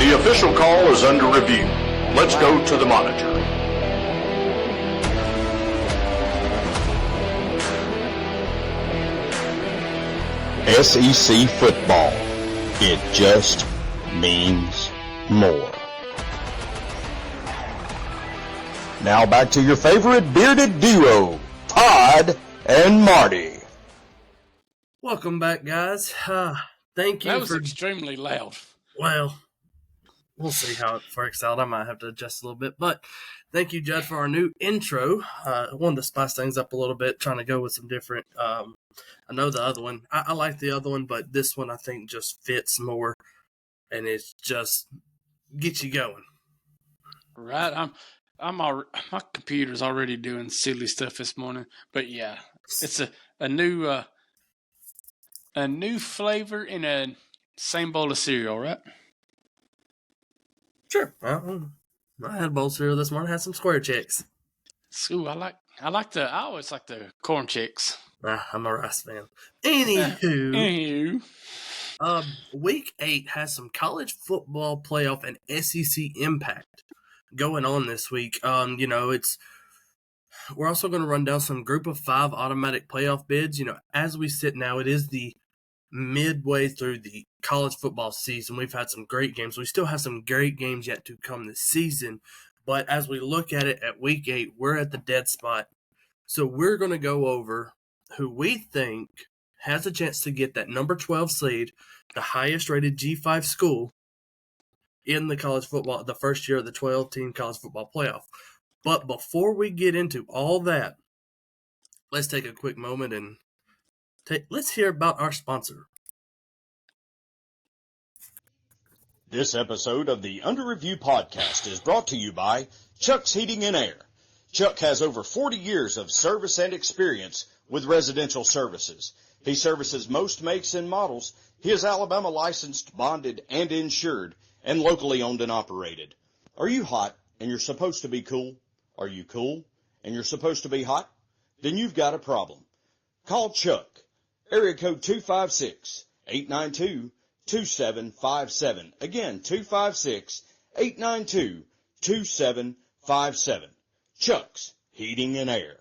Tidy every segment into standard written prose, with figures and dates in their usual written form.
The official call is under review. Let's go to the monitor. SEC football. It just means more. Now back to your favorite bearded duo, Todd and Marty. Welcome back, guys. Thank you. That was extremely loud. Well, we'll see how it works out. I might have to adjust a little bit, but thank you, Jud, for our new intro. I wanted to spice things up a little bit, trying to go with some different. I know the other one. I like the other one, but this one I think just fits more, and it's just gets you going. Right. My computer's already doing silly stuff this morning, but yeah, it's a new flavor in a same bowl of cereal, right? Sure. I had a bowl of cereal this morning. Had some Square Checks. Ooh, I always like the corn chicks. I'm a rice fan. Anywho. Week 8 has some college football playoff and SEC impact going on this week. We're also going to run down some group of 5 automatic playoff bids. As we sit now, it is the midway through the college football season. We've had some great games. We still have some great games yet to come this season. But as we look at it at week 8, we're at the dead spot. So we're going to go over who we think has a chance to get that number 12 seed, the highest rated G5 school in the college football, the first year of the 12-team college football playoff. But before we get into all that, let's take a quick moment and let's hear about our sponsor. This episode of the Under Review podcast is brought to you by Chuck's Heating and Air. Chuck has over 40 years of service and experience with residential services. He services most makes and models. He is Alabama licensed, bonded, and insured, and locally owned and operated. Are you hot and you're supposed to be cool? Are you cool and you're supposed to be hot? Then you've got a problem. Call Chuck. Area code 256-892-2757. Again, 256-892-2757. Chuck's Heating and Air.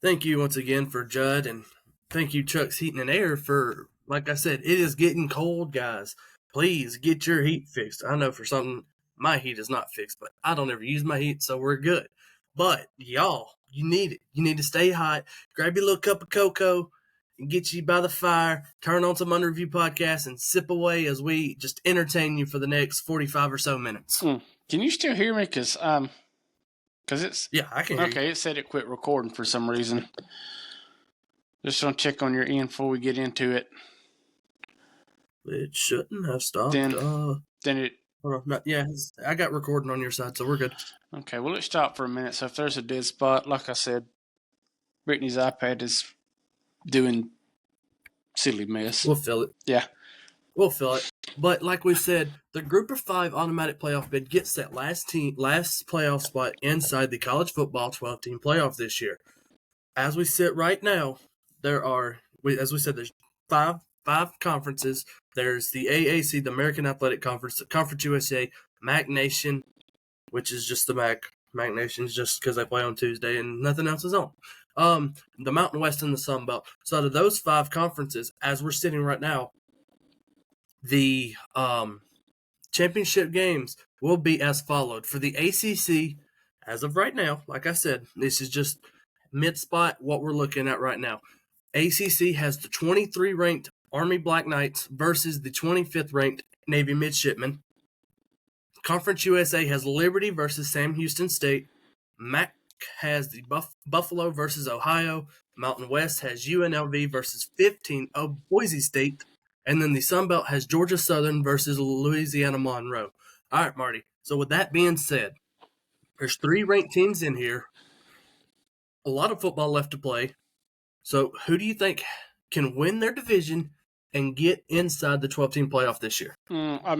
Thank you once again for Jud, and thank you, Chuck's Heating and Air, for, like I said, it is getting cold, guys. Please get your heat fixed. I know for something, my heat is not fixed, but I don't ever use my heat, so we're good. But, y'all, you need it. You need to stay hot. Grab your little cup of cocoa and get you by the fire. Turn on some Under Review podcast and sip away as we just entertain you for the next 45 or so minutes. Can you still hear me? Because it's... Yeah, I can hear you. Okay, it said it quit recording for some reason. Just want to check on your end before we get into it. It shouldn't have stopped. Then it... Yeah, I got recording on your side, so we're good. Okay, well, let's stop for a minute. So if there's a dead spot, like I said, Brittany's iPad is doing silly mess. We'll fill it. Yeah. We'll fill it. But like we said, the group of 5 automatic playoff bid gets that last playoff spot inside the college football 12-team playoff this year. As we sit right now, as we said, there's five conferences. There's the AAC, the American Athletic Conference, the Conference USA, MAC Nation, which is just the MAC. MAC Nation's just because they play on Tuesday and nothing else is on. The Mountain West and the Sun Belt. So out of those 5 conferences, as we're sitting right now, the championship games will be as followed. For the ACC, as of right now, like I said, this is just mid-spot what we're looking at right now. ACC has the 23-ranked Army Black Knights versus the 25th ranked Navy Midshipmen. Conference USA has Liberty versus Sam Houston State. MAC has the Buffalo versus Ohio. Mountain West has UNLV versus 15 of Boise State. And then the Sun Belt has Georgia Southern versus Louisiana Monroe. All right, Marty. So with that being said, there's 3 ranked teams in here. A lot of football left to play. So who do you think can win their division and get inside the 12-team playoff this year? I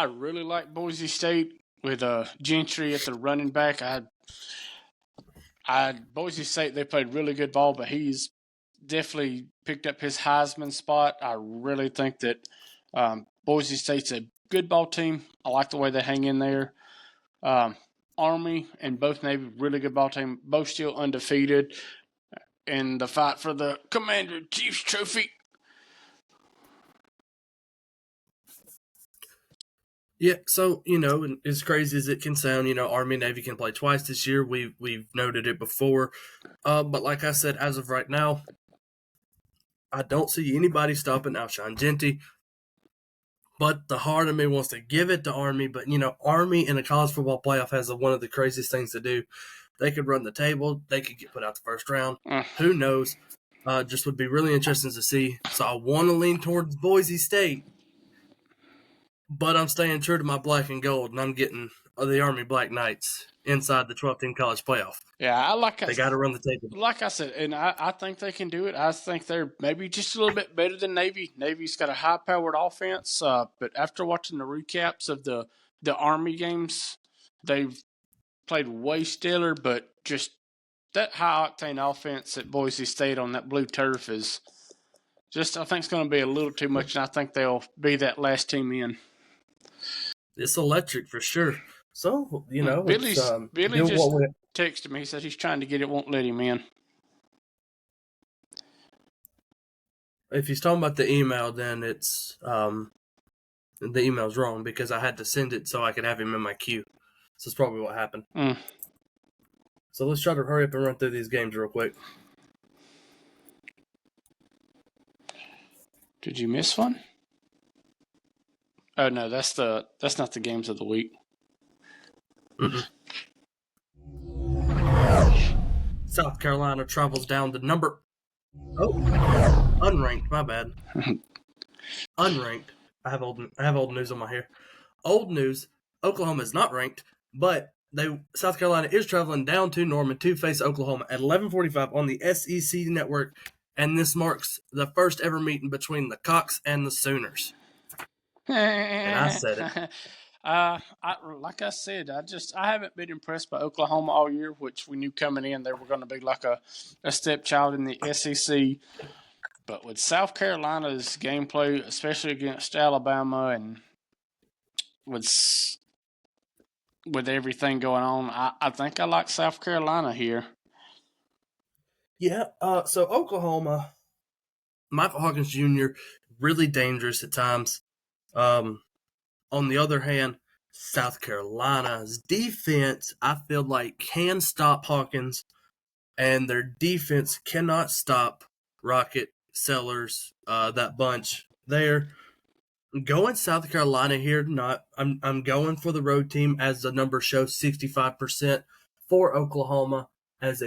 really like Boise State with Gentry at the running back. Boise State, they played really good ball, but he's definitely picked up his Heisman spot. I really think that Boise State's a good ball team. I like the way they hang in there. Army and both Navy, really good ball team. Both still undefeated in the fight for the Commander-in-Chief's trophy. Yeah, so, and as crazy as it can sound, Army and Navy can play twice this year. We've noted it before. But like I said, as of right now, I don't see anybody stopping Alshon Jeanty. But the heart of me wants to give it to Army. But, Army in a college football playoff has one of the craziest things to do. They could run the table. They could get put out the first round. Who knows? Just would be really interesting to see. So I want to lean towards Boise State. But I'm staying true to my black and gold, and I'm getting the Army Black Knights inside the 12-team college playoff. Yeah, they got to run the table. Like I said, and I think they can do it. I think they're maybe just a little bit better than Navy. Navy's got a high-powered offense, but after watching the recaps of the Army games, they've played way stellar, but just that high-octane offense at Boise State on that blue turf is just, I think it's going to be a little too much, and I think they'll be that last team in. It's electric for sure. So, Billy just texted me. He said he's trying to get it, won't let him in. If he's talking about the email, then it's the email's wrong because I had to send it so I could have him in my queue. So that's probably what happened. So let's try to hurry up and run through these games real quick. Did you miss one? Oh no, that's not the games of the week. South Carolina travels down to unranked. My bad. Unranked. I have old news on my hair. Old news. Oklahoma is not ranked, but South Carolina is traveling down to Norman to face Oklahoma at 11:45 on the SEC network, and this marks the first ever meeting between the Cox and the Sooners. And I said it. Like I said, I haven't been impressed by Oklahoma all year, which we knew coming in they were going to be like a stepchild in the SEC. But with South Carolina's gameplay, especially against Alabama, and with everything going on, I think I like South Carolina here. Yeah. So Oklahoma, Michael Hawkins Jr., really dangerous at times. On the other hand, South Carolina's defense, I feel like, can stop Hawkins, and their defense cannot stop Rocket, Sellers, that bunch there. Going South Carolina here, I'm going for the road team as the number shows 65% for Oklahoma as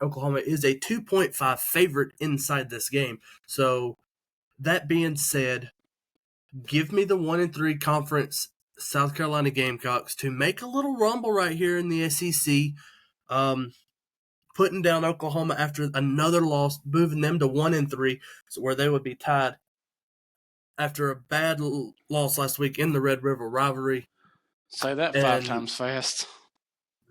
Oklahoma is a 2.5 favorite inside this game. So that being said, give me the 1-3 conference South Carolina Gamecocks to make a little rumble right here in the SEC, putting down Oklahoma after another loss, moving them to 1-3, so where they would be tied after a bad loss last week in the Red River rivalry. Say that 5 times fast.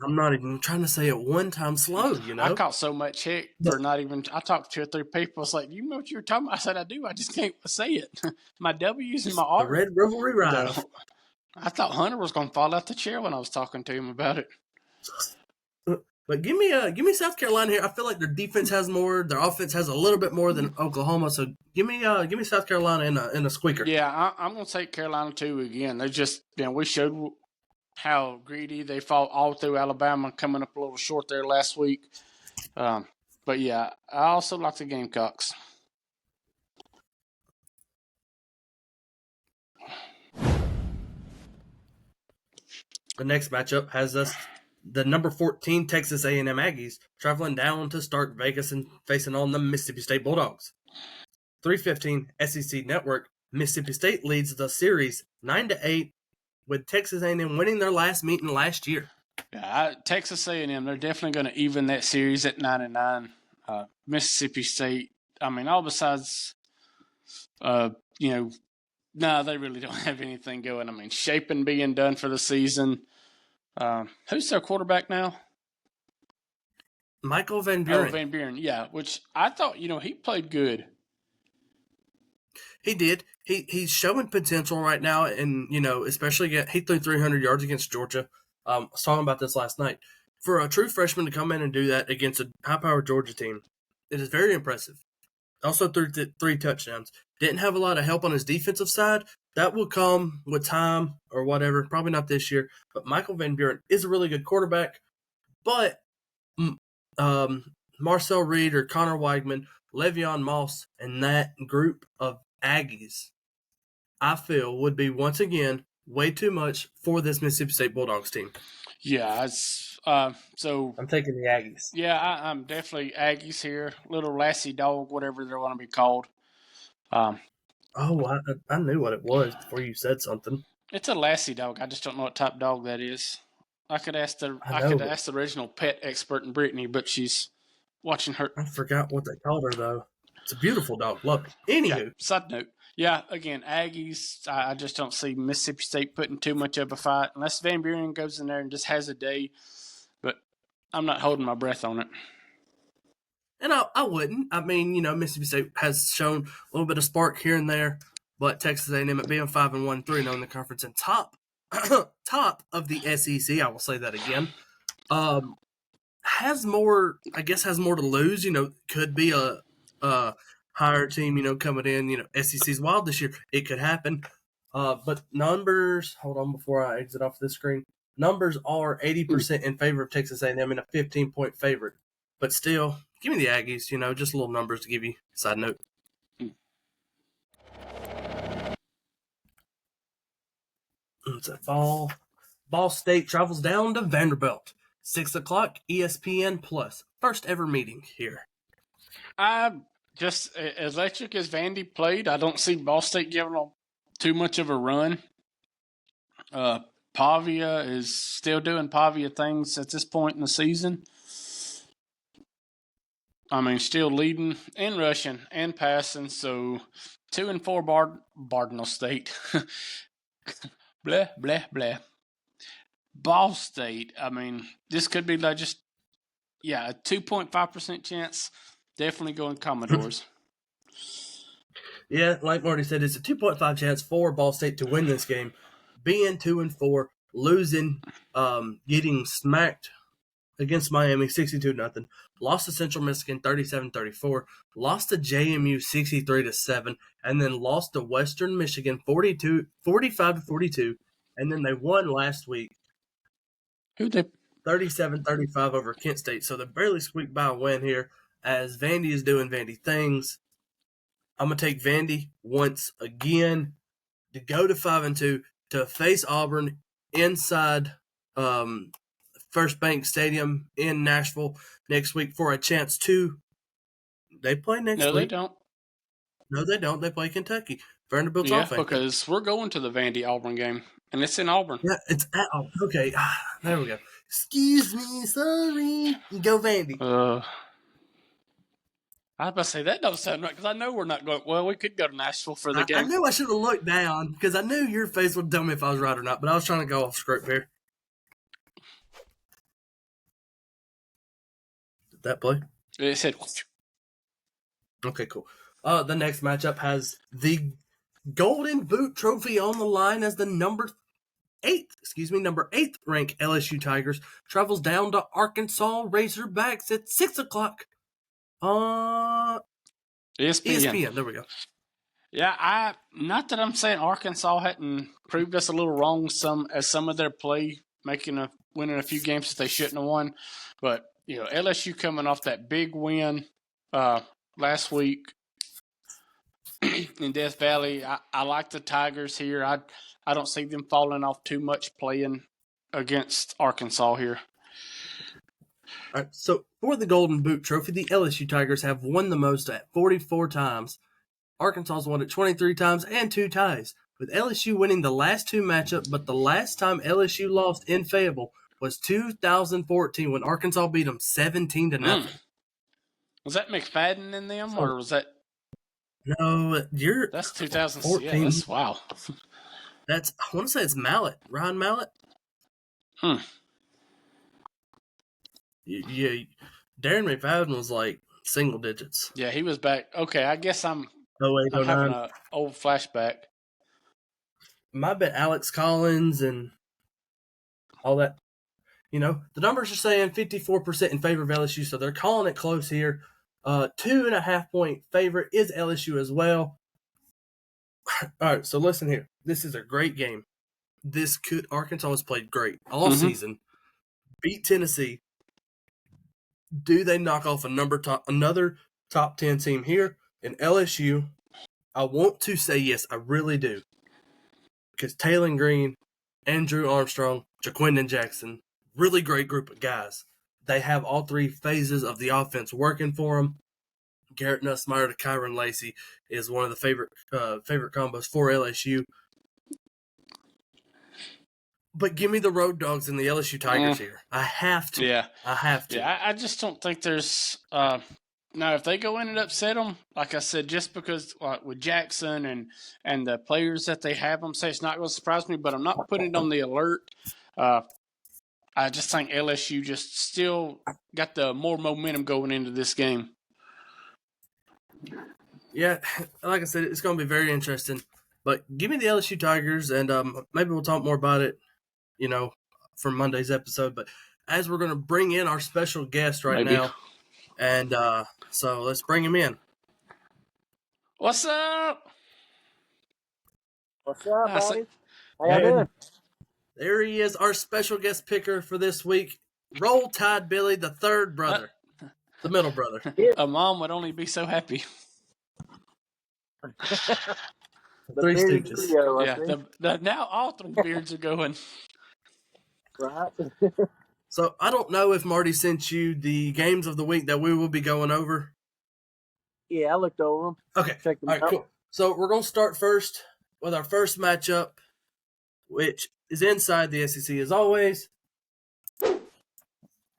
I'm not even trying to say it 1 time slow, I caught so much heck for not even. I talked to 2 or 3 people. It's like, you know what you were talking about? I said, I do. I just can't say it. My W's and my R. The Red Rivalry Ride. I thought Hunter was going to fall out the chair when I was talking to him about it. But give me South Carolina here. I feel like their defense has more, their offense has a little bit more than Oklahoma. So give me South Carolina in a squeaker. Yeah, I'm going to take Carolina too again. They just we showed how greedy they fought all through Alabama, coming up a little short there last week. But yeah, I also like the Gamecocks. The next matchup has us the number 14 Texas A&M Aggies traveling down to start Vegas and facing on the Mississippi State Bulldogs. 3:15 SEC Network. Mississippi State leads the series 9-8, with Texas A&M winning their last meeting last year. Yeah, Texas A&M, they're definitely going to even that series at 9-9. Mississippi State, all besides, no, they really don't have anything going. Shaping being done for the season. Who's their quarterback now? Michael Van Buren. Oh, Van Buren, yeah, which I thought, he played good. He did. He's showing potential right now, and especially he threw 300 yards against Georgia. I was talking about this last night. For a true freshman to come in and do that against a high-powered Georgia team, it is very impressive. Also threw 3 touchdowns. Didn't have a lot of help on his defensive side. That will come with time or whatever. Probably not this year. But Michael Van Buren is a really good quarterback. But Marcel Reed or Connor Weigman, Le'Veon Moss, and that group of Aggies, I feel, would be once again way too much for this Mississippi State Bulldogs team. Yeah, so I'm taking the Aggies. Yeah, I'm definitely Aggies here. Little lassie dog, whatever they're going to be called. I knew what it was before you said something. It's a lassie dog. I just don't know what type of dog that is. I could ask the original pet expert in Brittany, but she's watching her. I forgot what they called her though. It's a beautiful dog. Love it. Anywho, side note. Yeah, again, Aggies. I just don't see Mississippi State putting too much of a fight unless Van Buren goes in there and just has a day. But I'm not holding my breath on it. And I wouldn't. I mean, Mississippi State has shown a little bit of spark here and there, but Texas A&M at being 5-1, 3-0 in the conference and top of the SEC, I will say that again, has more to lose. Could be a higher team, coming in. SEC's wild this year. It could happen. But numbers, hold on before I exit off this screen. Numbers are 80% in favor of Texas A&M and a 15-point favorite. But still, give me the Aggies, just a little numbers to give you a side note. It's a Ball State travels down to Vanderbilt. 6 o'clock, ESPN Plus. First ever meeting here. Just as electric as Vandy played, I don't see Ball State giving them too much of a run. Pavia is still doing Pavia things at this point in the season. I mean, still leading and rushing and passing. So 2-4 Cardinal State. Blah, blah, blah. Ball State, I mean, this could be like just, a 2.5% chance. Definitely going Commodores. Yeah, like Marty said, it's a 2.5 chance for Ball State to win this game. Being 2-4, losing, getting smacked against Miami 62-0. Lost to Central Michigan 37-34. Lost to JMU 63-7, and then lost to Western Michigan 45-42. And then they won last week. Who they? 37-35 over Kent State. So they barely squeaked by a win here. As Vandy is doing Vandy things, I'm going to take Vandy once again to go to 5-2 to face Auburn inside First Bank Stadium in Nashville next week for a chance to. They play next week. No, they don't. No, they don't. They play Kentucky. Vanderbilt's off. Because we're going to the Vandy Auburn game, and it's in Auburn. Yeah, it's at Auburn. Okay, there we go. Excuse me, sorry. Go Vandy. I was about to say, that don't sound right, because I know we're not going. Well, we could go to Nashville for the game. I knew I should have looked down, because I knew your face would tell me if I was right or not, but I was trying to go off script here. Did that play? It said. Okay, cool. The next matchup has the Golden Boot Trophy on the line as the number 8th ranked LSU Tigers travels down to Arkansas Razorbacks at 6 o'clock. ESPN. There we go. Yeah, not that I'm saying Arkansas hadn't proved us a little wrong some of their play, winning a few games that they shouldn't have won, but LSU coming off that big win last week in Death Valley. I like the Tigers here. I don't see them falling off too much playing against Arkansas here. All right, so for the Golden Boot Trophy, the LSU Tigers have won the most at 44 times. Arkansas's won it 23 times and 2 ties, with LSU winning the last 2 matchups, but the last time LSU lost in Fayetteville was 2014 when Arkansas beat them 17-0. Was that McFadden in them, or was that? No, that's 2014. Yeah, that's wow. I want to say it's Mallett, Ryan Mallett. Yeah, Darren McFadden was like single digits. Yeah, he was back. Okay, I guess I'm 08, I'm having 09. an old flashback. Might have been Alex Collins and all that. You know, the numbers are saying 54% in favor of LSU, so they're calling it close here. 2.5 point favorite is LSU as well. All right, so listen here. This is a great game. Arkansas has played great all season. Beat Tennessee. Do they knock off another top 10 team here in LSU? I want to say yes, I really do. Because Taylor Green, Andrew Armstrong, Jaquindon Jackson, really great group of guys. They have all three phases of the offense working for them. Garrett Nussmeier to Kyron Lacey is one of the favorite combos for LSU. But give me the Road Dogs and the LSU Tigers here. I have to. Yeah. I have to. Yeah, I just don't think there's now if they go in and upset them, like I said, just because with Jackson and the players that they have them, say it's not going to surprise me, but I'm not putting it on the alert. I just think LSU just still got the more momentum going into this game. Yeah, like I said, it's going to be very interesting. But give me the LSU Tigers, and maybe we'll talk more about it, for Monday's episode. But as we're going to bring in our special guest now, and so let's bring him in. What's up? What's up, buddy? How y'all doing? There he is, our special guest picker for this week. Roll Tide Billy, the third brother, the middle brother. A mom would only be so happy. Three Stooges. Now all three beards are going. Right. So I don't know if Marty sent you the games of the week that we will be going over. Yeah, I looked over them. Okay. Checked them All right, out. cool. So we're going to start first with our first matchup, which is inside the SEC as always.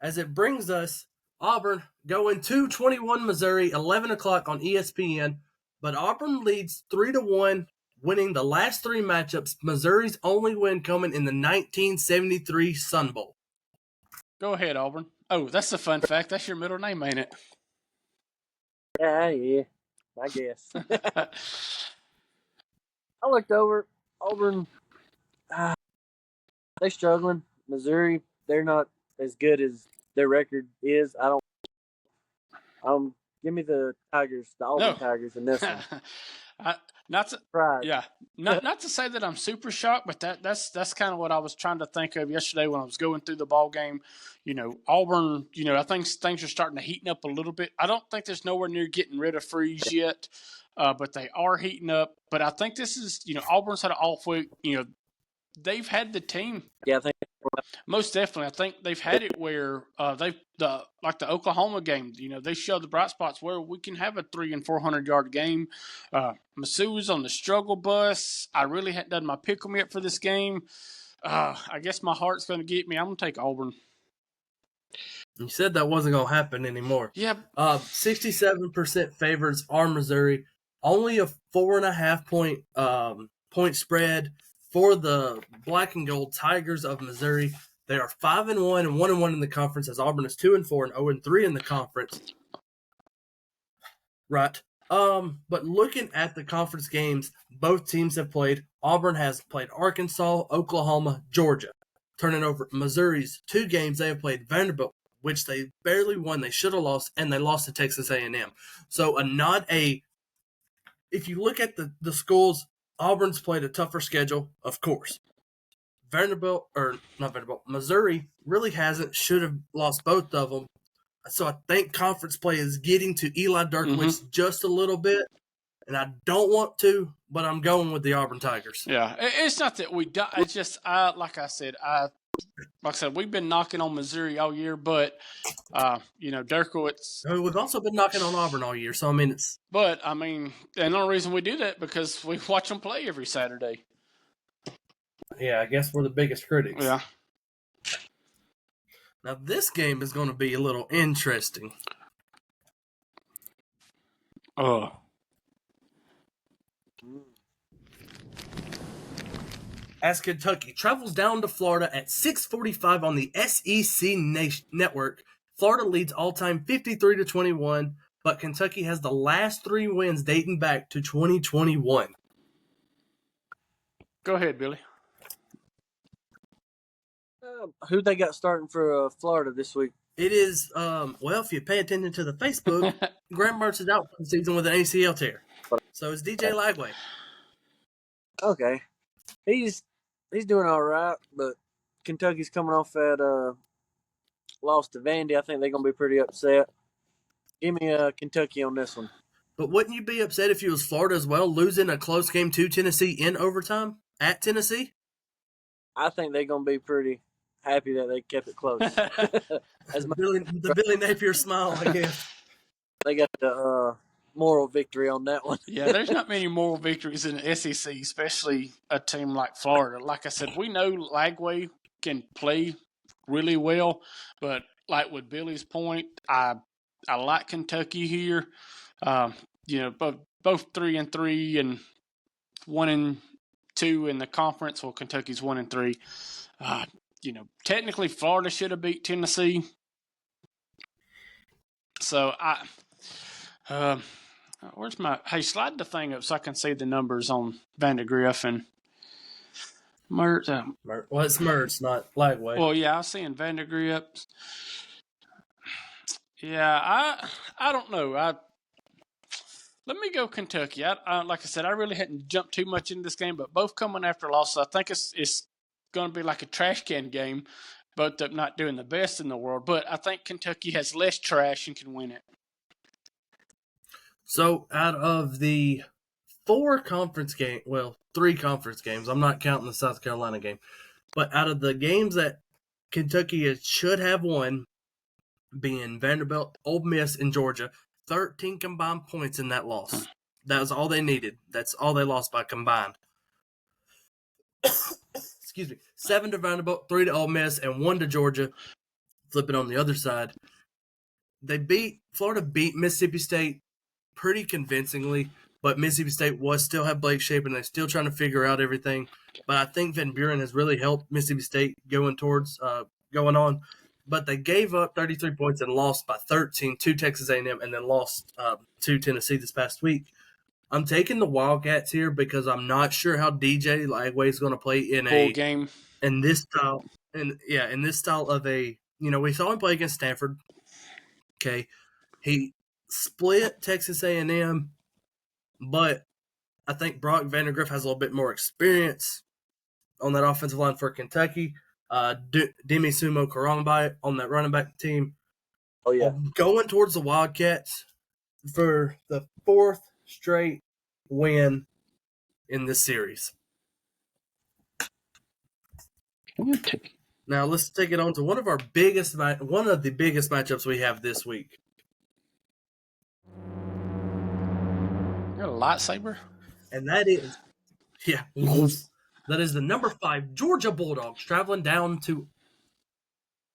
As it brings us Auburn going to 21 Missouri, 11 o'clock on ESPN. But Auburn leads 3-1, winning the last three matchups. Missouri's only win coming in the 1973 Sun Bowl. Go ahead, Auburn. Oh, that's a fun fact. That's your middle name, ain't it? Yeah, I guess. I looked over Auburn. They're struggling. Missouri, they're not as good as their record is. I don't. Give me the Tigers, the Auburn Tigers, in this one. Not to say that I'm super shocked, but that's kind of what I was trying to think of yesterday when I was going through the ball game. Auburn. I think things are starting to heaten up a little bit. I don't think there's nowhere near getting rid of Freeze yet, but they are heating up. But I think this is Auburn's had an off week. They've had the team. Yeah, I think most definitely. I think they've had it where the Oklahoma game. They showed the bright spots where we can have a 300 and 400 yard game. Masu's on the struggle bus. I really hadn't done my pick 'em yet for this game. I guess my heart's going to get me. I'm going to take Auburn. You said that wasn't going to happen anymore. Yeah. 67% favorites are Missouri. Only a 4.5 point spread for the Black and Gold Tigers of Missouri. They are 5-1 and 1-1 in the conference, as Auburn is 2-4 and 0-3 in the conference. Right. But looking at the conference games both teams have played, Auburn has played Arkansas, Oklahoma, Georgia. Turning over Missouri's two games, they have played Vanderbilt, which they barely won. They should have lost, and they lost to Texas A&M. So if you look at the schools, Auburn's played a tougher schedule, of course. Missouri really hasn't, should have lost both of them. So I think conference play is getting to Eli Dirkowitz just a little bit. And I don't want to, but I'm going with the Auburn Tigers. Yeah, it's not that we don't. It's just, like I said, we've been knocking on Missouri all year, but, Dirkowitz. We've also been knocking on Auburn all year, so it's. But, and the only reason we do that because we watch them play every Saturday. Yeah, I guess we're the biggest critics. Yeah. Now, this game is going to be a little interesting. As Kentucky travels down to Florida at 6:45 on the SEC Network, Florida leads all-time 53-21. but Kentucky has the last 3 wins dating back to 2021. Go ahead, Billy. Who they got starting for Florida this week? It is, if you pay attention to the Facebook, Graham Mertz is out for the season with an ACL tear. So it's DJ Lagway. Okay. He's doing all right, but Kentucky's coming off that loss to Vandy. I think they're going to be pretty upset. Give me Kentucky on this one. But wouldn't you be upset if you was Florida as well, losing a close game to Tennessee in overtime at Tennessee? I think they're going to be pretty happy that they kept it close. The Billy Napier smile, I guess. They got the moral victory on that one. Yeah, there's not many moral victories in the SEC, especially a team like Florida. Like I said, we know Lagway can play really well, but like with Billy's point, I like Kentucky here. Both 3-3 and 1-2 in the conference. Well, Kentucky's 1-3. Technically Florida should have beat Tennessee. So where's slide the thing up so I can see the numbers on Vandegrift and Mertz. Well, it's Mertz, not Lagway. Well, yeah, I was seeing Vandegrift. Yeah, I don't know. Let me go Kentucky. Like I said, I really hadn't jumped too much in this game, but both coming after losses. I think it's going to be like a trash can game, both up not doing the best in the world. But I think Kentucky has less trash and can win it. So out of the 3 conference games, I'm not counting the South Carolina game, but out of the games that Kentucky should have won, being Vanderbilt, Ole Miss, and Georgia, 13 combined points in that loss. That was all they needed. That's all they lost by combined. Excuse me. 7 to Vanderbilt, 3 to Ole Miss, and 1 to Georgia. Flipping on the other side. Florida beat Mississippi State pretty convincingly, but Mississippi State still have Blake Shapen. They're still trying to figure out everything. But I think Van Buren has really helped Mississippi State going on. But they gave up 33 points and lost by 13 to Texas A&M, and then lost to Tennessee this past week. I'm taking the Wildcats here because I'm not sure how DJ Lagway is going to play in full game in this style. In this style of we saw him play against Stanford. Okay, he split Texas A&M, but I think Brock Vandegrift has a little bit more experience on that offensive line for Kentucky. Demi Sumo Karangbai on that running back team. Oh, yeah. Going towards the Wildcats for the 4th straight win in this series. Now let's take it on to one of the biggest matchups we have this week. You got a lightsaber? And that is, that is the number 5 Georgia Bulldogs traveling down to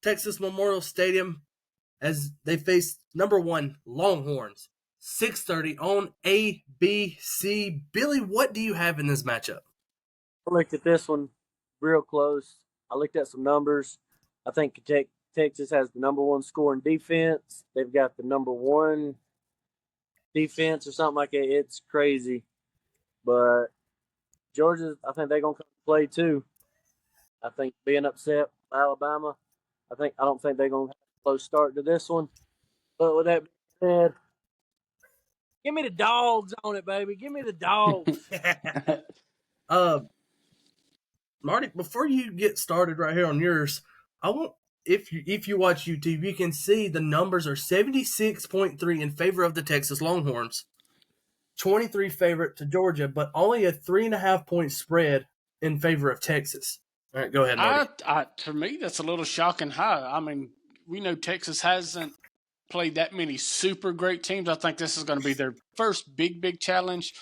Texas Memorial Stadium as they face number 1 Longhorns. 6:30 on ABC. Billy, what do you have in this matchup? I looked at this one real close. I looked at some numbers. I think Texas has the number 1 scoring defense. They've got the number 1 defense or something like that. It's crazy. But Georgia, I think they're going to come play too. I think being upset by Alabama, I don't think they're going to have a close start to this one. But with that being said, give me the dogs on it, baby. Give me the dogs. Marty, before you get started right here on yours, I want if you watch YouTube, you can see the numbers are 76.3 in favor of the Texas Longhorns, 23 favorite to Georgia, but only a 3.5 point spread in favor of Texas. All right, go ahead, Marty. To me, that's a little shocking high. I mean, we know Texas hasn't played that many super great teams. I think this is going to be their first big challenge.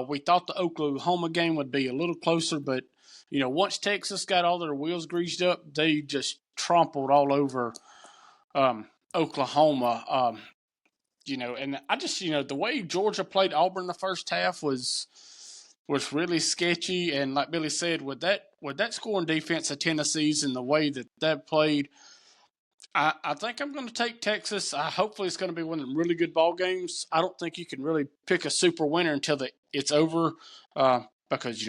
We thought the Oklahoma game would be a little closer, but once Texas got all their wheels greased up, they just trampled all over Oklahoma. And I just the way Georgia played Auburn the first half was really sketchy. And like Billy said, with that scoring defense of Tennessee's and the way that played, I think I'm going to take Texas. Hopefully, it's going to be one of them really good ball games. I don't think you can really pick a super winner until it's over, because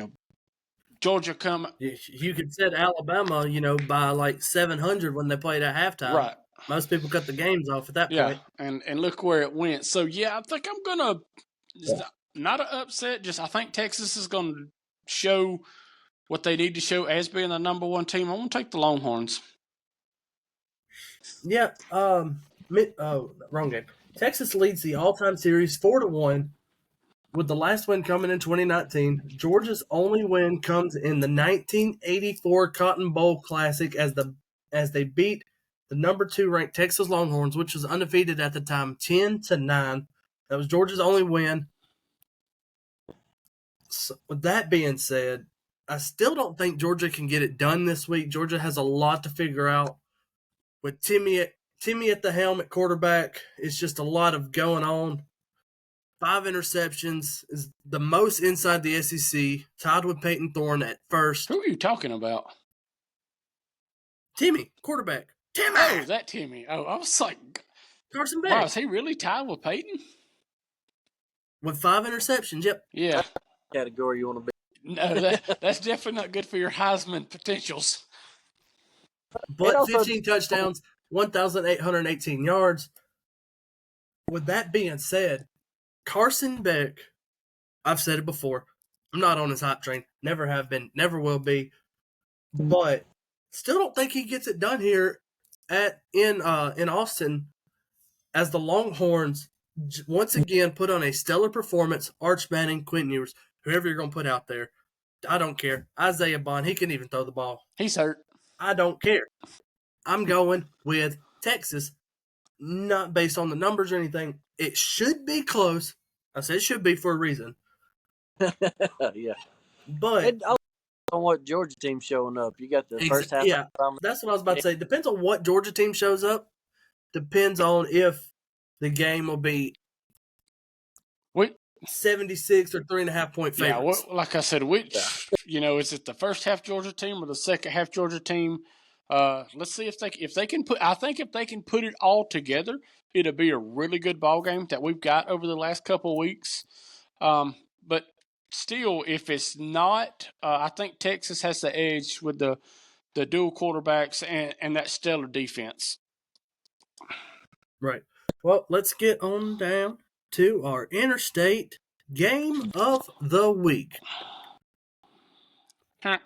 Georgia come You could set Alabama, by like 700 when they played at halftime. right. Most people cut the games off at that Yeah, point. and look where it went. So yeah, I think I'm gonna not an upset. Just I think Texas is going to show what they need to show as being the number one team. I'm going to take the Longhorns. Yeah. Wrong game. Texas leads the all-time series 4-1, with the last win coming in 2019. Georgia's only win comes in the 1984 Cotton Bowl Classic as they beat the number 2 ranked Texas Longhorns, which was undefeated at the time, 10-9. That was Georgia's only win. So, with that being said, I still don't think Georgia can get it done this week. Georgia has a lot to figure out. With Timmy at the helm at quarterback, it's just a lot of going on. 5 interceptions is the most inside the SEC, tied with Peyton Thorne at first. Who are you talking about? Timmy, quarterback. Timmy! Oh, that Timmy. Oh, I was like, Carson Beck. wow, is he really tied with Peyton? With 5 interceptions, yep. Yeah. Category you want to be. No, that's definitely not good for your Heisman potentials. But 15 touchdowns, 1,818 yards. With that being said, Carson Beck, I've said it before, I'm not on his hype train. Never have been, never will be. But still don't think he gets it done here in Austin, as the Longhorns once again put on a stellar performance. Arch Manning, Quentin Ewers, whoever you're going to put out there, I don't care. Isaiah Bond, he can even throw the ball. He's hurt. I don't care. I'm going with Texas, not based on the numbers or anything. It should be close. I said it should be for a reason. Yeah. But on what Georgia team showing up. You got the first half. Yeah, that's what I was about to say. Depends on what Georgia team shows up. Depends on if the game will be 76 or 3.5 point favorites. Yeah, like I said, is it the first half Georgia team or the second half Georgia team? Let's see if they can put. I think if they can put it all together, it'll be a really good ball game that we've got over the last couple of weeks. But still, if it's not, I think Texas has the edge with the dual quarterbacks and that stellar defense. Right. Well, let's get on down to our interstate game of the week. As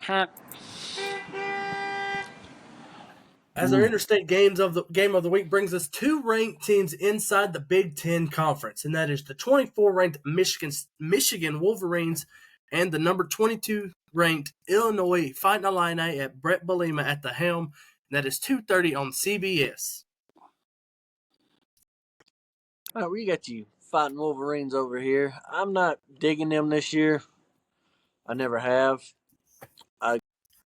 our interstate game of the week brings us 2 ranked teams inside the Big Ten Conference, and that is the 24 ranked Michigan Wolverines and the number 22 ranked Illinois Fighting Illini at Brett Bielema at the helm. And that is 2:30 on CBS. All right, we got you Fighting Wolverines over here. I'm not digging them this year. I never have. I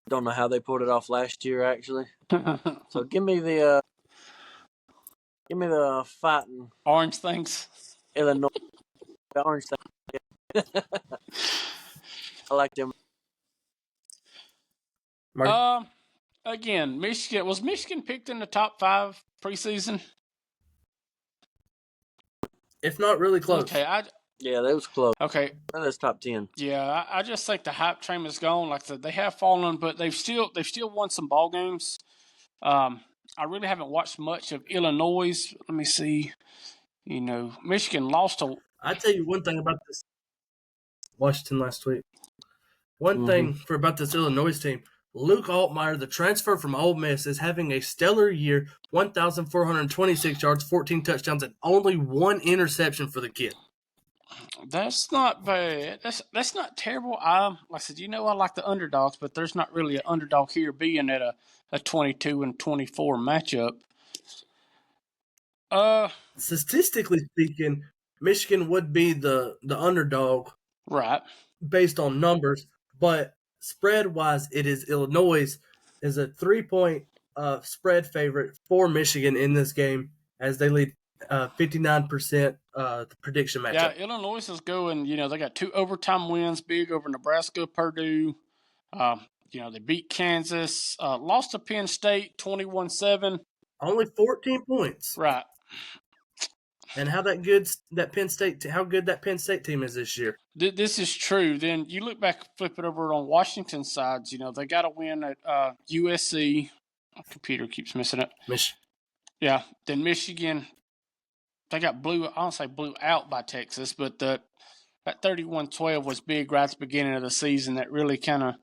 don't know how they pulled it off last year, actually. So give me the Fighting Orange things. Illinois. The orange thing. I like them. Again, Michigan. Was Michigan picked in the top 5 preseason? If not really close. Okay, Yeah, that was close. Okay. That's top 10. Yeah, I just think the hype train is gone. Like I said, they have fallen, but they've still won some ball games. I really haven't watched much of Illinois. Let me see. Michigan lost to. I tell you one thing about this Washington last week. One thing about this Illinois team, Luke Altmaier, the transfer from Ole Miss, is having a stellar year. 1,426 yards, 14 touchdowns, and only 1 interception for the kid. That's not bad. That's not terrible. Like I said, I like the underdogs, but there's not really an underdog here being at a 22 and 24 matchup. Statistically speaking, Michigan would be the underdog, right, based on numbers, but spread-wise, it is Illinois is a 3-point spread favorite for Michigan in this game, as they lead 59% the prediction matchup. Yeah, Illinois is going, they got 2 overtime wins, big over Nebraska, Purdue. They beat Kansas, lost to Penn State 21-7. Only 14 points. Right. And how good that Penn State team is this year. This is true. Then you look back, flip it over on Washington's sides. They got a win at USC. My computer keeps messing up. Yeah. Then Michigan, they got blew out by Texas, but that 31-12 was big right at the beginning of the season. That really kind of,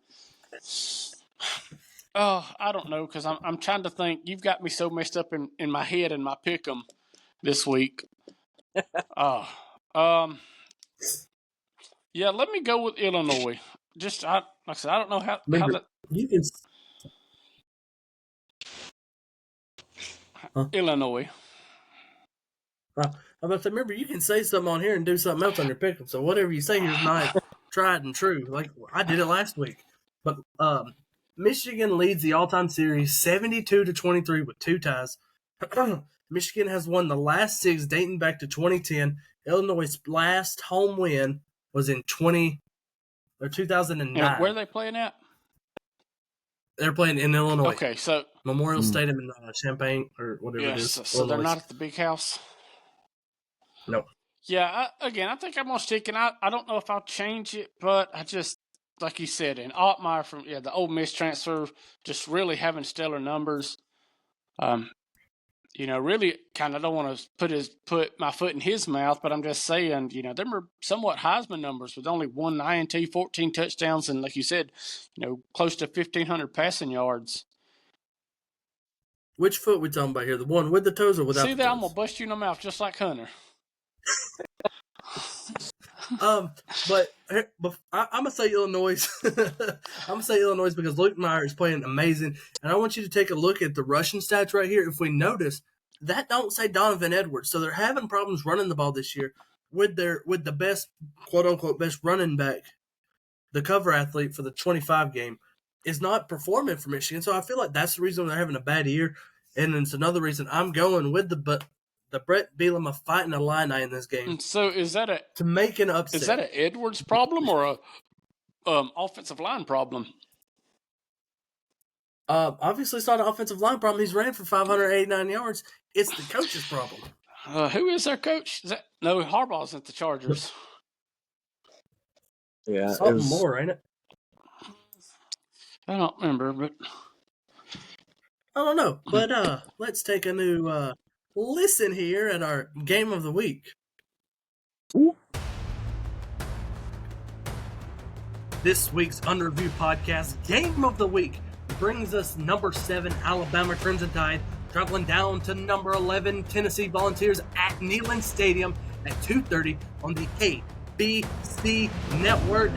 I don't know, because I'm trying to think. You've got me so messed up in my head and my pick 'em this week. Yeah, let me go with Illinois. Like I said, I don't know how that. You can. Illinois. I'm about to say, remember, you can say something on here and do something else on your pick 'em. So whatever you say here is not tried and true. Like I did it last week. But Michigan leads the all-time series 72-23 with 2 ties. Michigan has won the last 6 dating back to 2010. Illinois' last home win was in 2009. And where are they playing at? They're playing in Illinois. Okay, so Memorial Stadium in Champaign or whatever it is. So they're not at the big house? No. Yeah, I think I'm going to stick, and I don't know if I'll change it, but I just, like you said, and Altmaier from the Ole Miss transfer, just really having stellar numbers. Really kind of don't want to put my foot in his mouth, but I'm just saying, them are somewhat Heisman numbers with only 1 INT, 14 touchdowns, and like you said, close to 1,500 passing yards. Which foot we talking about here? The one with the toes or without? See that? I'm gonna bust you in the mouth just like Hunter. But I'm gonna say Illinois. I'm gonna say Illinois because Luke Meyer is playing amazing, and I want you to take a look at the rushing stats right here. If we notice, that don't say Donovan Edwards, so they're having problems running the ball this year with the best quote unquote best running back, the cover athlete for the 25 game, is not performing for Michigan. So I feel like that's the reason they're having a bad year, and it's another reason I'm going with the Brett Bielema fighting Illini in this game. So is that to make an upset? Is that an Edwards problem or a offensive line problem? Obviously, it's not an offensive line problem. He's ran for 589 yards. It's the coach's problem. Who is their coach? No, Harbaugh's at the Chargers. Yeah, something more, ain't it? I don't remember, but I don't know. But let's take a new listen here at our game of the week. Ooh. This week's Under Review podcast game of the week brings us number 7 Alabama Crimson Tide traveling down to number 11 Tennessee Volunteers at Neyland Stadium at 2:30 on the ABC Network.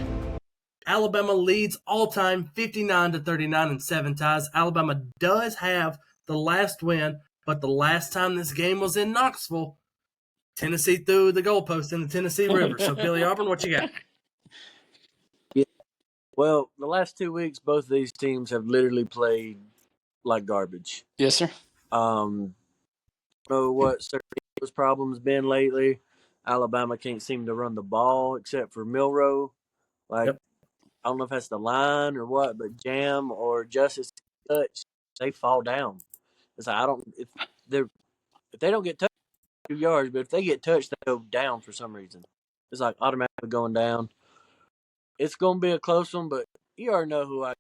Alabama leads all-time 59-39 in 7 ties. Alabama does have the last win, but the last time this game was in Knoxville, Tennessee threw the goalpost in the Tennessee River. So, Billy Auburn, what you got? Yeah. Well, the last 2 weeks, both of these teams have literally played like garbage. Yes, sir. Know what Sergio's problems been lately. Alabama can't seem to run the ball except for Milroe. I don't know if that's the line or what, but Jam or Justice touch, they fall down. It's like if they don't get touched 2 yards, but if they get touched, they go down for some reason. It's like automatically going down. It's gonna be a close one, but you already know who I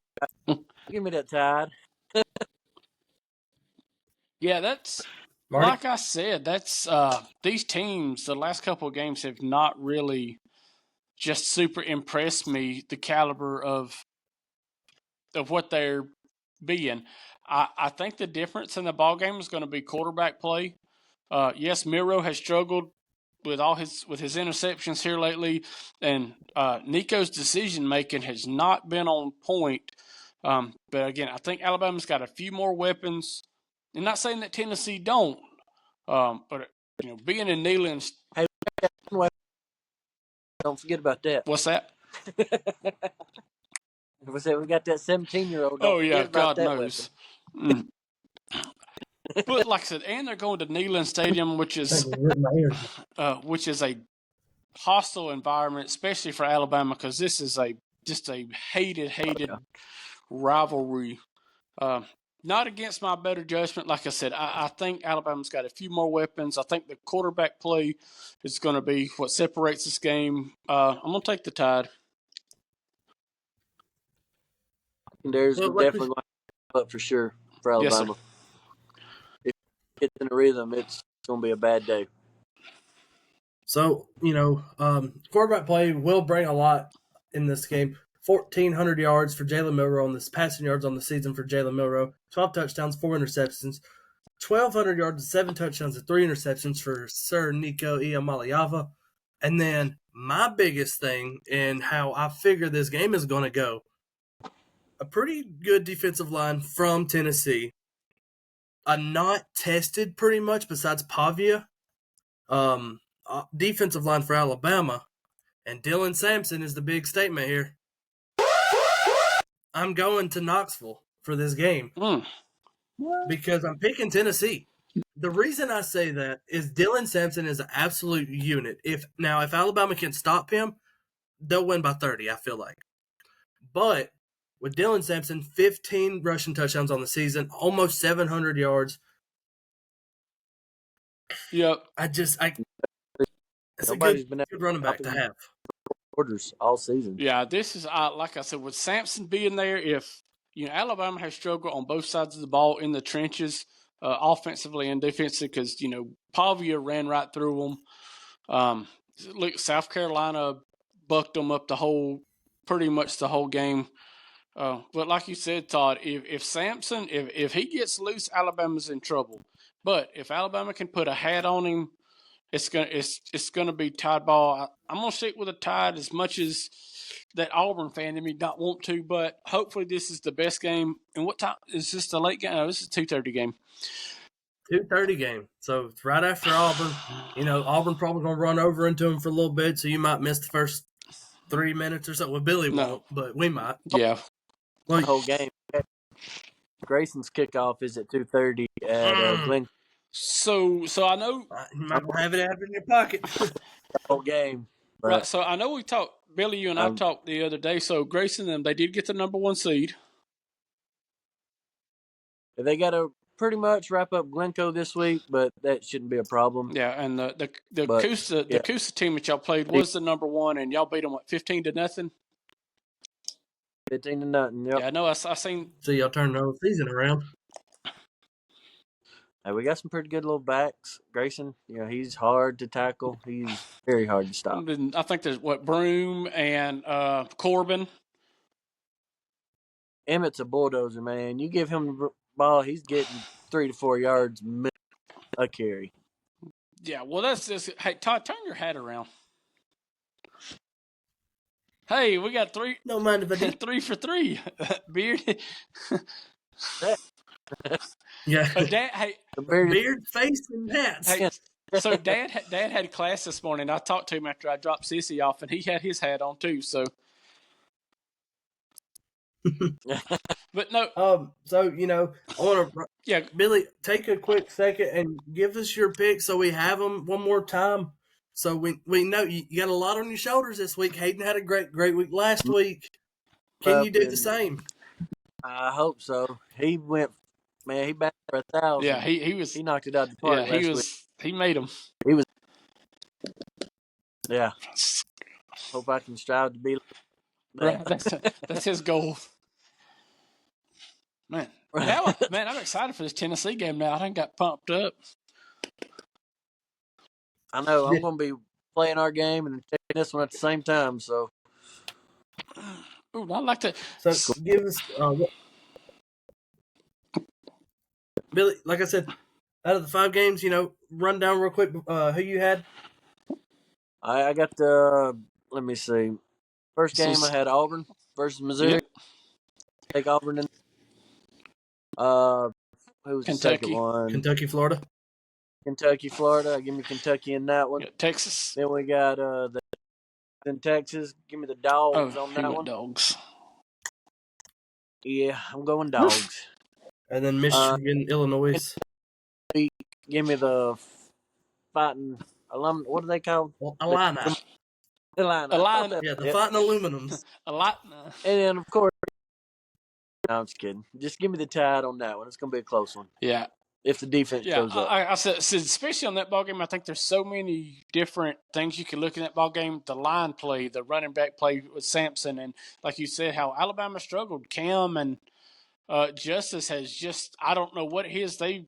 got. Give me that Tide. Yeah, that's Marty? Like I said. That's these teams. The last couple of games have not really just super impressed me. The caliber of what they're being. I think the difference in the ball game is going to be quarterback play. Yes, Miro has struggled with his interceptions here lately, and Nico's decision making has not been on point. But again, I think Alabama's got a few more weapons. I'm not saying that Tennessee don't, but being in Neyland. Hey, don't forget about that. What's that? We said we got that 17-year-old. Oh yeah, God knows. But like I said, and they're going to Neyland Stadium, which is a hostile environment, especially for Alabama, because this is just a hated rivalry. not against my better judgment. Like I said, I think Alabama's got a few more weapons. I think the quarterback play is going to be what separates this game. I'm going to take the Tide. There's Well, like definitely going to up for sure for Alabama. Yes, if it gets in a rhythm, it's going to be a bad day. So, quarterback play will bring a lot in this game. 1,400 yards for Jalen Milroe on this passing yards on the season for Jalen Milroe. 12 touchdowns, 4 interceptions. 1,200 yards, 7 touchdowns, and 3 interceptions for Sir Nico Iamaleava. And then my biggest thing and how I figure this game is going to go, a pretty good defensive line from Tennessee. Not tested pretty much besides Pavia. Defensive line for Alabama, and Dylan Sampson is the big statement here. I'm going to Knoxville for this game because I'm picking Tennessee. The reason I say that is Dylan Sampson is an absolute unit. If Alabama can stop him, they'll win by 30, I feel like. But with Dylan Sampson, 15 rushing touchdowns on the season, almost 700 yards. Yep. It's Nobody's a been good running back to have. Orders all season. Yeah, this is like I said, with Sampson being there, if Alabama has struggled on both sides of the ball in the trenches, offensively and defensively, because Pavia ran right through them. Look, South Carolina bucked them up pretty much the whole game. But like you said, Todd, if Sampson, if he gets loose, Alabama's in trouble. But if Alabama can put a hat on him, it's gonna be Tide ball. I'm gonna stick with the Tide as much as that Auburn fan in me not want to, but hopefully this is the best game. And what time is this? The late game? No, this is 2:30 game. 2:30 game. So it's right after Auburn. Auburn probably gonna run over into him for a little bit, so you might miss the first 3 minutes or so. Well, Billy won't, but we might. Yeah. The whole game. Grayson's kickoff is at 2:30 at Glen. So I know you might have it in your pocket. The whole game. But, right. So I know we talked, Billy, you and I talked the other day. So Grayson and them, they did get the number 1 seed. They got to pretty much wrap up Glencoe this week, but that shouldn't be a problem. Yeah, and the Coosa team that y'all played was the number 1, and y'all beat them 15-0. 15-0. Yep. Yeah, I know. I seen. So y'all turned the whole season around. Hey, we got some pretty good little backs. Grayson, he's hard to tackle. He's very hard to stop. I think there's Broom and Corbin. Emmett's a bulldozer, man. You give him the ball, he's getting 3 to 4 yards a carry. Yeah, well, that's just. Hey, Todd, turn your hat around. Hey, we got 3. No mind if I do. 3 for 3, Beard. Yeah. Dad, hey, beard, face, and hats. Hey, so Dad had class this morning. I talked to him after I dropped Sissy off, and he had his hat on too. So, but no. So I want to. Billy, take a quick second and give us your pick so we have them one more time. So we know you got a lot on your shoulders this week. Hayden had a great week last week. Can you do the same? I hope so. He went, man. He backed for 1,000. Yeah, he knocked it out of the park. Yeah, week. He made him. He was. Yeah. Hope I can strive to be. Right, that's his goal. Man, I'm excited for this Tennessee game now. I done got pumped up. I know. I'm going to be playing our game and taking this one at the same time. So, ooh, I like to. So give us, Billy. Like I said, out of the 5 games, run down real quick who you had. I got the. Let me see. First game I had Auburn versus Missouri. Yep. Take Auburn in. Who was the second one? Kentucky, Florida. Kentucky, Florida. Give me Kentucky in that one. Yeah, Texas. Then we got in Texas. Give me the Dogs on that one. Dogs. Yeah, I'm going Dogs. And then Michigan, Illinois. Give me the Fighting Alum. What are they called? Illini. Illini. Yeah, the Fighting Aluminums. Illini. And then of course No, I'm just kidding. Just give me the Tide on that one. It's going to be a close one. Yeah. If the defense shows up. I said, especially on that ball game, I think there's so many different things you can look at that ball game. The line play, the running back play with Sampson, and like you said, how Alabama struggled. Cam and Justice has just, I don't know what it is. They,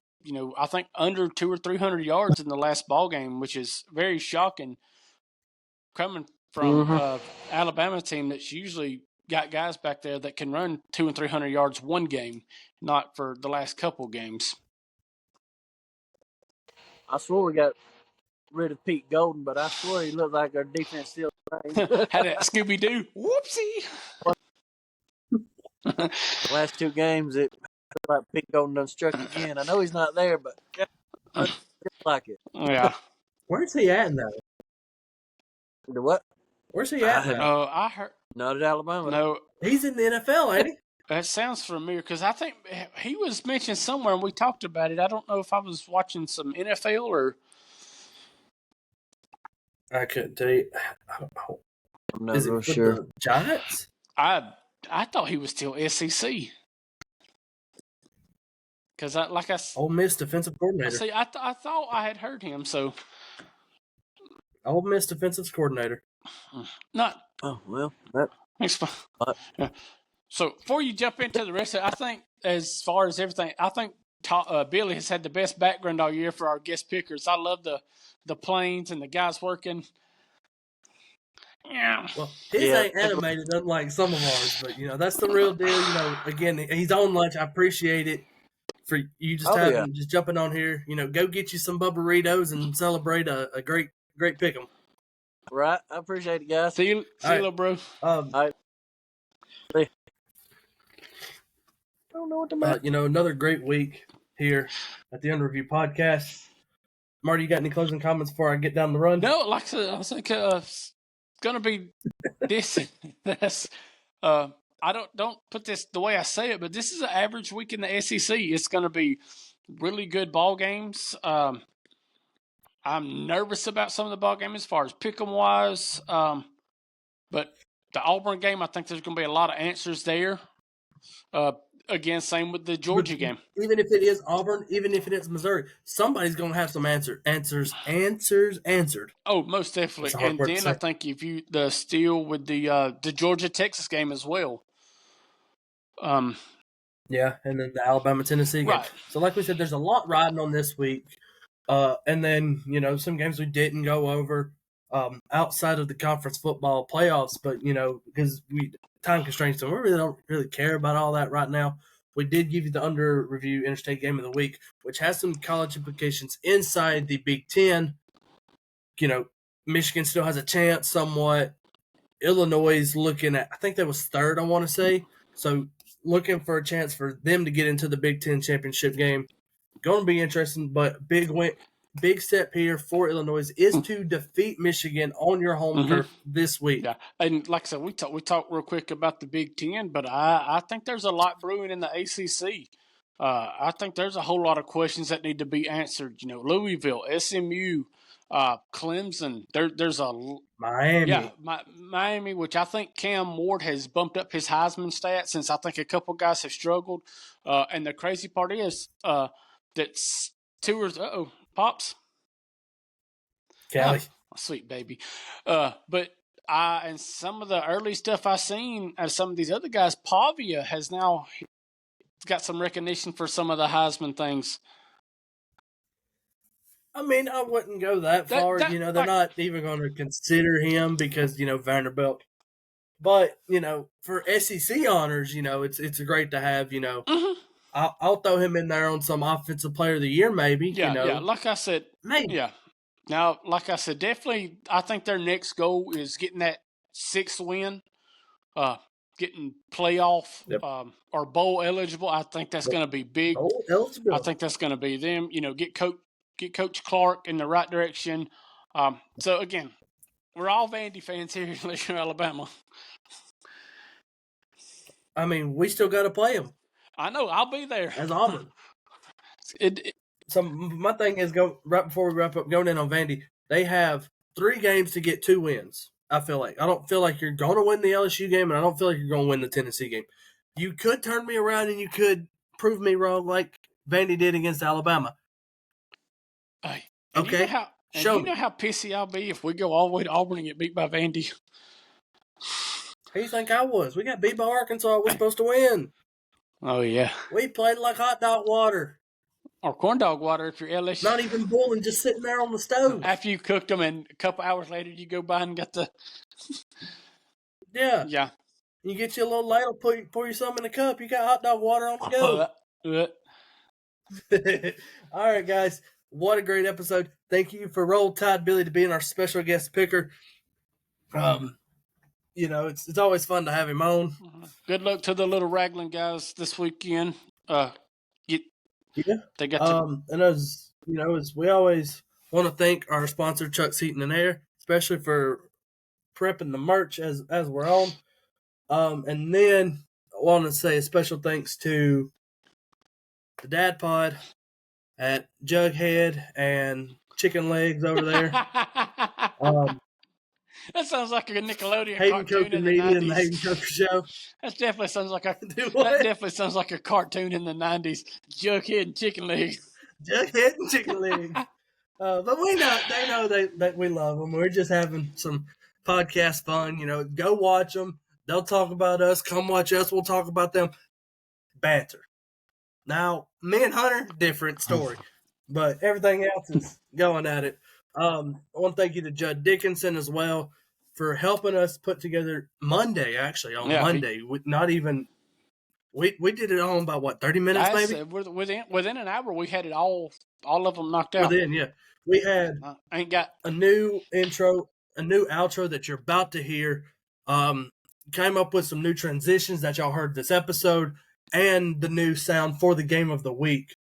I think under 200 or 300 yards in the last ball game, which is very shocking coming from Alabama team that's usually got guys back there that can run 200 and 300 yards one game, not for the last couple games. I swore we got rid of Pete Golden, but I swear he looked like our defense still trained. Had that Scooby-Doo. Whoopsie. The last two games, it felt like Pete Golden done struck again. I know he's not there, but just like it. Yeah. Where's he at now? The what? Where's he at now? I heard. Not at Alabama. No. He's in the NFL, ain't he? That sounds familiar because I think he was mentioned somewhere and we talked about it. I don't know if I was watching some NFL or. I couldn't tell you. I'm not Is it real with sure. the Giants? I thought he was still SEC. Because Ole Miss defensive coordinator. See, I thought I had heard him. So. Ole Miss defensive coordinator. Not. Oh well. That. Thanks. Yeah. So before you jump into the rest of it, I think as far as everything, I think Billy has had the best background all year for our guest pickers. I love the planes and the guys working. Yeah. Well, his ain't animated unlike some of ours, but that's the real deal. Again, he's on lunch. I appreciate it for you just just jumping on here. Go get you some Bubba-ritos and celebrate a great pick 'em. Right. I appreciate it, guys. See you, little bro. All right. I don't know what to make. Another great week here at the Under Review podcast. Marty, you got any closing comments before I get down the run? No, like I said, I think it's gonna be decent. I don't put this the way I say it, but this is an average week in the SEC. It's gonna be really good ball games. I'm nervous about some of the ball games as far as pick 'em wise, but the Auburn game, I think there's gonna be a lot of answers there. Again, same with the Georgia game. Even if it is Auburn, even if it is Missouri, somebody's going to have some answered. Oh, most definitely. And then I think if you steal with the Georgia-Texas game as well. Yeah, and then the Alabama-Tennessee game. Right. So like we said, there's a lot riding on this week. And then, some games we didn't go over outside of the conference football playoffs, but, because time constraints, so we really don't really care about all that right now. We did give you the Under Review Interstate Game of the Week, which has some college implications inside the Big Ten. Michigan still has a chance somewhat. Illinois is looking at, I think that was third, I want to say. So looking for a chance for them to get into the Big Ten championship game. Going to be interesting, but big step here for Illinois is to defeat Michigan on your home turf this week. Yeah, and like I said, we talked real quick about the Big Ten, but I think there's a lot brewing in the ACC. I think there's a whole lot of questions that need to be answered. Louisville, SMU, Clemson. There's a Miami. Yeah, Miami, which I think Cam Ward has bumped up his Heisman stats since I think a couple guys have struggled. And the crazy part is that's Pops. Callie. Oh, sweet baby. But and some of the early stuff I seen as some of these other guys, Pavia has now got some recognition for some of the Heisman things. I mean, I wouldn't go that far. They're not even going to consider him because, Vanderbilt. But, for SEC honors, it's great to have, I'll throw him in there on some offensive player of the year, maybe. Yeah, like I said. Maybe. Yeah. Now, like I said, definitely I think their next goal is getting that 6th win, getting playoff or bowl eligible. I think that's going to be big. Bowl eligible. I think that's going to be them, get Coach Clark in the right direction. So, again, we're all Vandy fans here in Leisure, Alabama. I mean, we still got to play them. I know. I'll be there. As Auburn. So my thing is, right before we wrap up, going in on Vandy, they have 3 games to get 2 wins, I feel like. I don't feel like you're going to win the LSU game, and I don't feel like you're going to win the Tennessee game. you could turn me around and you could prove me wrong like Vandy did against Alabama. Hey, Okay, you know how pissy I'll be if we go all the way to Auburn and get beat by Vandy. Who do you think I was? We got beat by Arkansas. We're supposed to win. Oh, yeah. We played like hot dog water. Or corn dog water if you're LSU. Not even boiling, just sitting there on the stove. After you cooked them, and a couple hours later, you go by and got the... Yeah. Yeah. You get you a little ladle, pour you some in a cup. You got hot dog water on the go. All right, guys. What a great episode. Thank you for Roll Tide Billy to being our special guest picker. You know, it's always fun to have him on. Good luck to the little Raglan guys this weekend. They got and as you know, as we always want to thank our sponsor, Chuck's Heating and Air, especially for prepping the merch as we're on. And then I want to say a special thanks to the Dadpod at Jughead and Chicken Legs over there. That sounds like a Nickelodeon Hayden cartoon in the Coker 90s. and the Hayden Coker Show. That definitely sounds like a What? that definitely sounds like a cartoon in the 90s. Jughead and Chicken Legs. Jughead and Chicken Legs. But they know that we love them. We're just having some podcast fun. You know, go watch them. They'll talk about us. Come watch us. We'll talk about them. Banter. Now, me and Hunter, different story. But everything else is going at it. I want to thank you to Jud Dickinson as well for helping us put together Monday, actually, on Monday. We did it on about, what, 30 minutes maybe? Within an hour, we had it all of them knocked out. We had a new intro, a new outro that you're about to hear. Came up with some new transitions that y'all heard this episode and the new sound for the game of the week.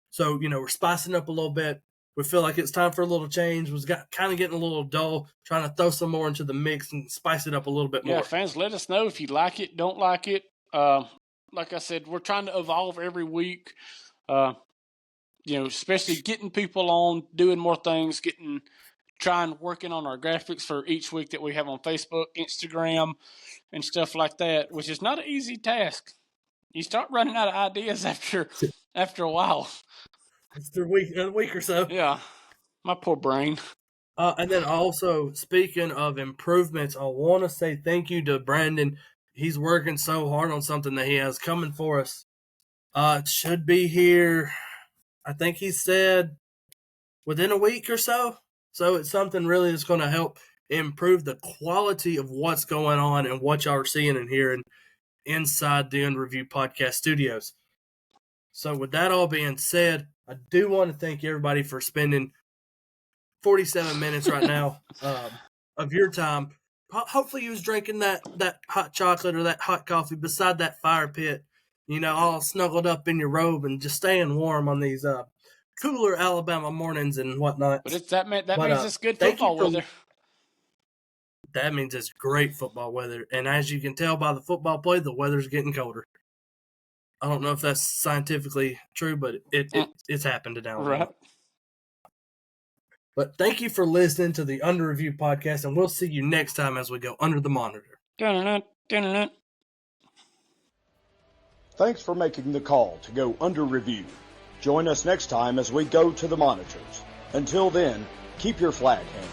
So, you know, we're spicing up a little bit. We feel like it's time for a little change. Kind of getting a little dull, trying to throw some more into the mix and spice it up a little bit more. Yeah, fans, let us know if you like it, don't like it. Like I said, we're trying to evolve every week. You know, especially getting people on, doing more things, working on our graphics for each week that we have on Facebook, Instagram, and stuff like that, which is not an easy task. You start running out of ideas after a while. It's a week or so. Yeah, my poor brain. And then also, speaking of improvements, I want to say thank you to Brandon. He's working so hard on something that he has coming for us. It should be here, I think he said, within a week or so. So it's something really that's going to help improve the quality of what's going on and what y'all are seeing and hearing inside the Under Review Podcast Studios. So with that all being said, I do want to thank everybody for spending 47 minutes right now of your time. Hopefully you was drinking that hot chocolate or that hot coffee beside that fire pit, you know, all snuggled up in your robe and just staying warm on these cooler Alabama mornings and whatnot. But that means it's good football weather. That means it's great football weather. And as you can tell by the football play, the weather's getting colder. I don't know if that's scientifically true, but it's happened to now. Right. But thank you for listening to the Under Review Podcast, and we'll see you next time as we go under the monitor. Thanks for making the call to go under review. Join us next time as we go to the monitors. Until then, keep your flag hanging.